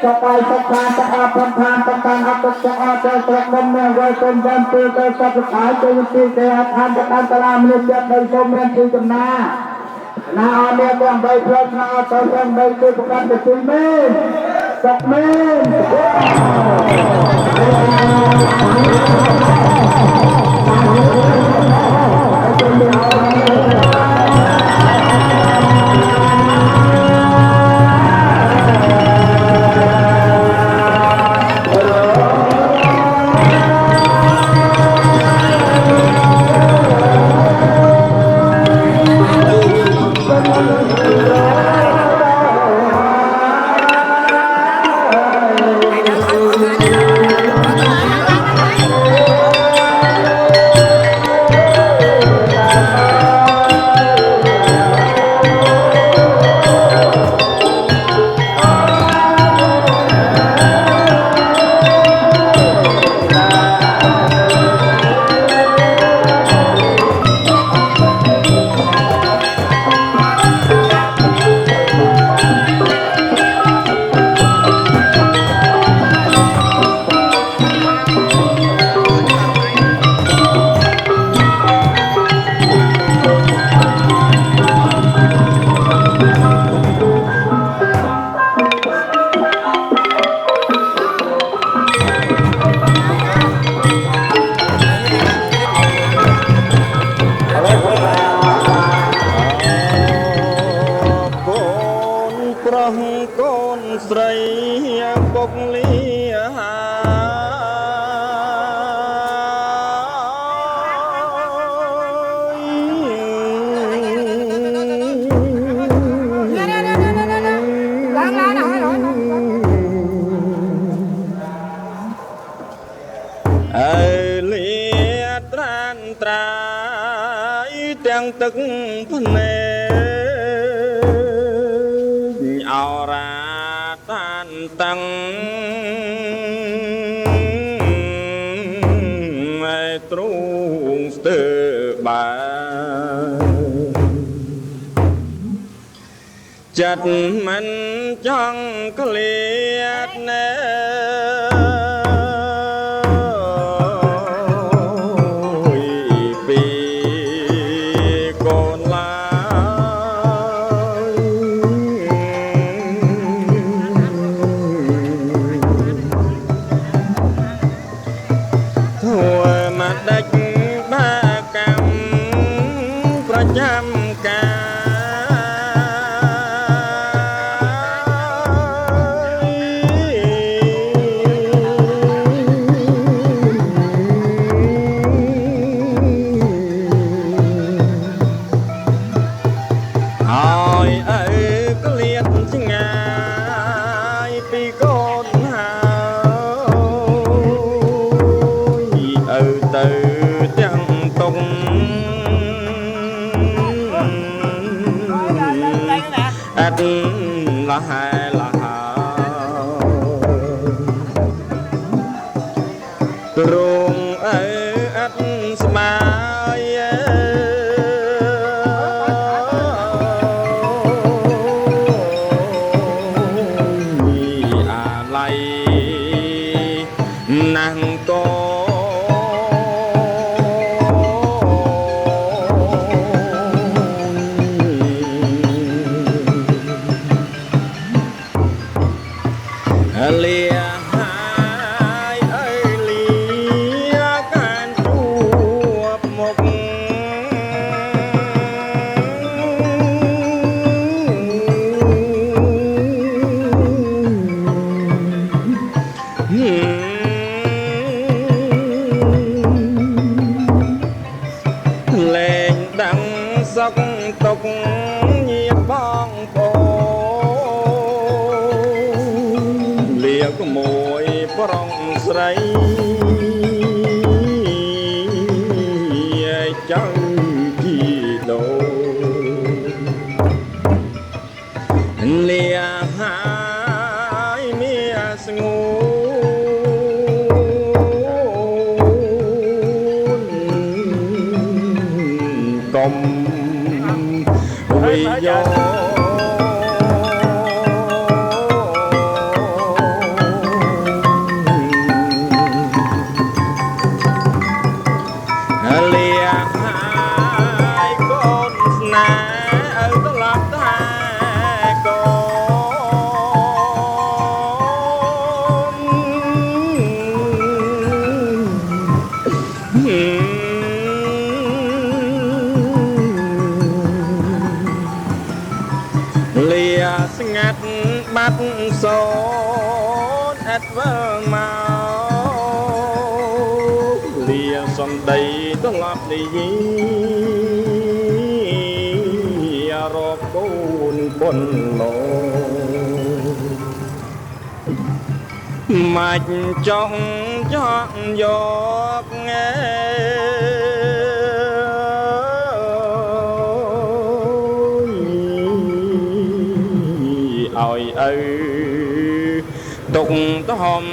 Sampai sekarang perempuan tentang aku soal terkembang welcome dan kita sepakat untuk kesehatan dan telah menjadi konsumen di tengah. Nah, ada yang baik plasma atau yang baik itu bukan kesulitan. Segmen. Tức phê chặt mình trong cái liệt nè là hai là rung ấy ắt smai à lay nàng cô lìa hai ơi lìa can chuột một lên đằng sóc tục nhiệt bong phố có mùi prong sấy chẳng chi đồ lìa hai mía ngô công vì do lìa ngắt bắt sốt ắt vơ màu lìa son đầy đó lọt đi rộp côn bồn lô mạch trong chọn giọt nghe ôi ơi tục tôm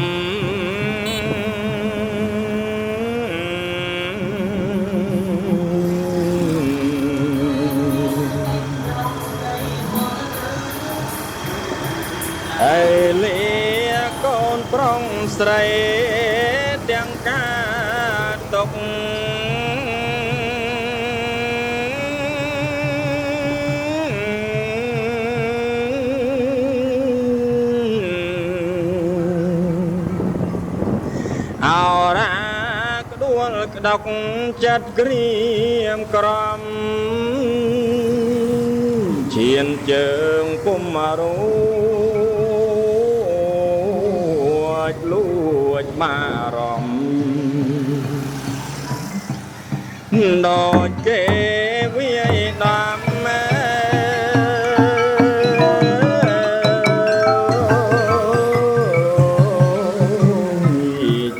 ê lìa con prong sray tiếng ca tục ảo ra đua đọc chất ghiêm crom chiến trường cung mà luộc mà ròm đôi kê với đam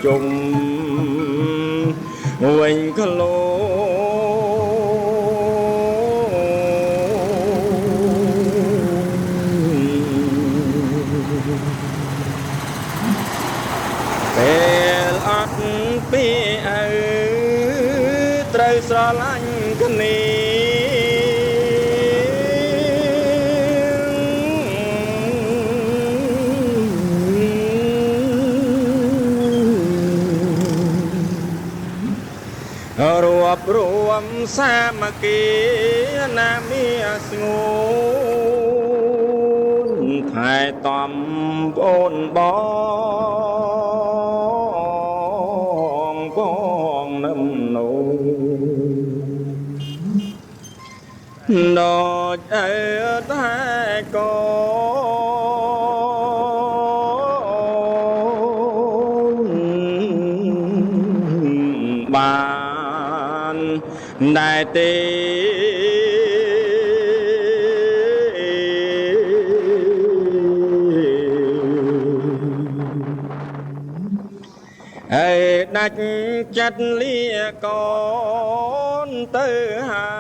chung quỳnh khá lô bèl ắt bì ơ trời xa lạnh cái này សាមគ្គីណាមីស្ងួនថែតំប្អូនបងនឹមនោះដូចអើតែកូនបានដែលទេហើយដាច់ចិត្តលាកូនទៅហើយ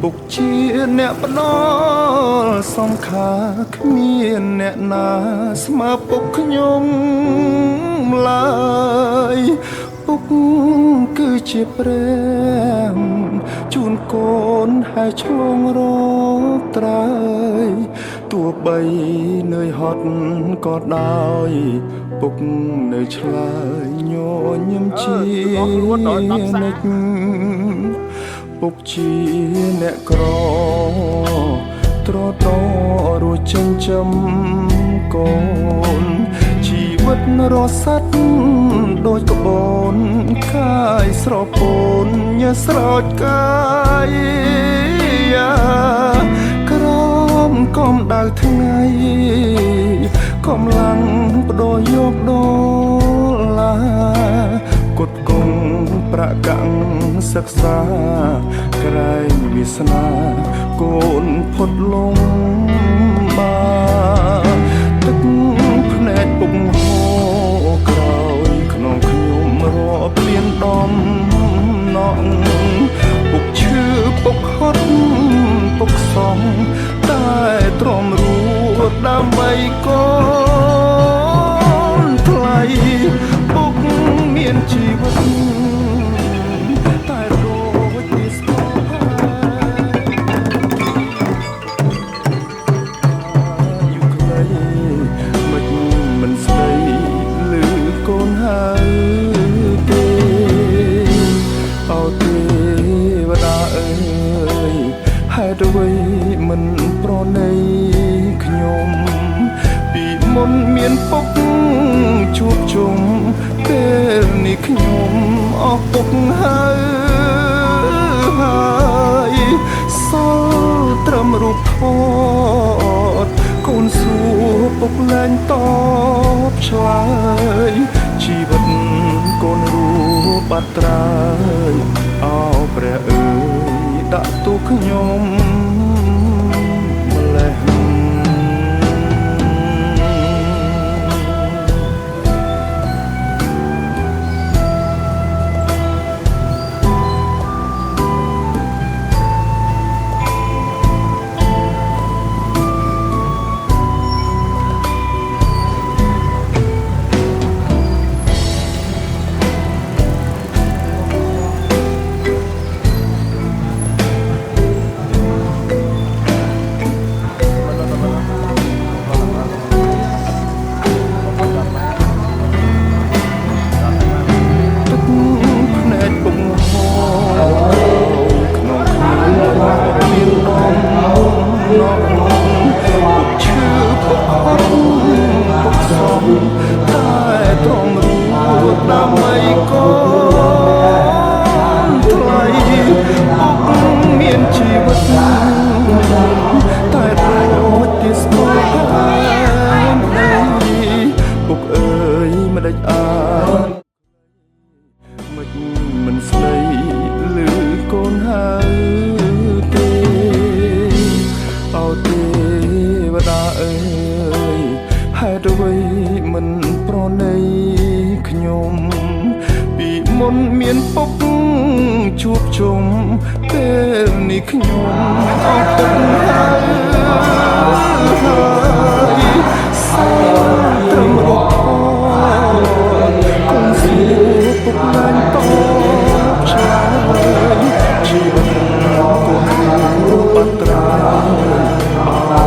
ពុកជាអ្នកផ្ដល់សំខាគ្មានអ្នកណាស្មើពុកខ្ញុំឡើយពុកគឺជាព្រះជូនកូនហើយឆ្លងរកត្រើយទោះបីនឿយហត់ក៏ដោយពុកនៅឆ្លើយញញឹមជានិច្ចពុកជាអ្នកក្រត្រតរួចចិញ្ចឹមកូនជីវិតរស់សត្វដូចក្បូនកាយស្រពោនញើស្រោចកាយក្រមកំដៅថ្ងៃកំឡាំងបដូរយកដុល្លារគត់គង់ប្រកាំងសិក្សាក្រែងវាសនាកូនផុតលំបាទឹកភ្នែកពុកហូរក្រោយក្នុងខ្ញុំរាប់លានដំណងពុកឈឺពុកហត់ពុកសងតែទ្រាំរួចដើម្បីកូនថ្លៃពុកមានជីវិតតែដូចពីស្គរอยู่ไกลមិនស្ដីឮកូនហើយទេអោទេវតាអើយហេតុអ្វីមិនប្រណីខ្ញុំពីមុនមានពុកជួបជុំពេលនេះខ្ញុំអស់ពុកហើយសល់ត្រឹមរូបថតកូនសួរពុកលែងតបឆ្លើយជីវិតកូនរួបាត់ត្រើយអោព្រះអើយដាក់ទូខ្ញុំម្លេះ តុអ្វីមិនប្រណីខ្ញុំពីមុនមានពុកជួបជុំពេលនេះខ្ញុំអត់ទឹកហើយសាត្រឹមរកគង់ស្រួលពុកលែងតបឆ្លើយជីវិតក៏បាត់ត្រាប្រែ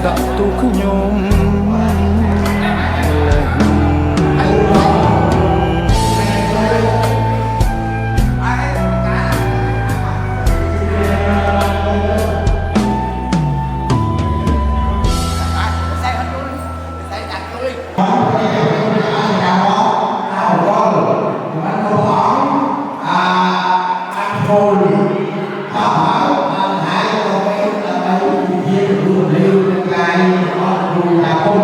ដាក់ទូខ្ញុំHãy subscribe cho kênh Ghiền Mì Gõ để không bỏ lỡ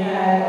Yeah.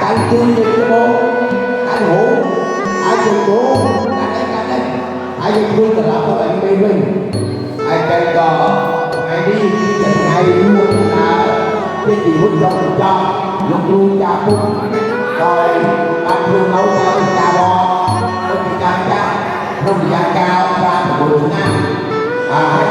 anh chui về cái bố anh hổ ai dùng bố anh ấy ai dùng chui là làm cho anh mê mình ai cây cò ai đi ngày luôn là cái gì hút trong cho lúc luôn cha phúc rồi anh thương nấu cho cha bò không bị cha cha không bị cha cao ra một người nam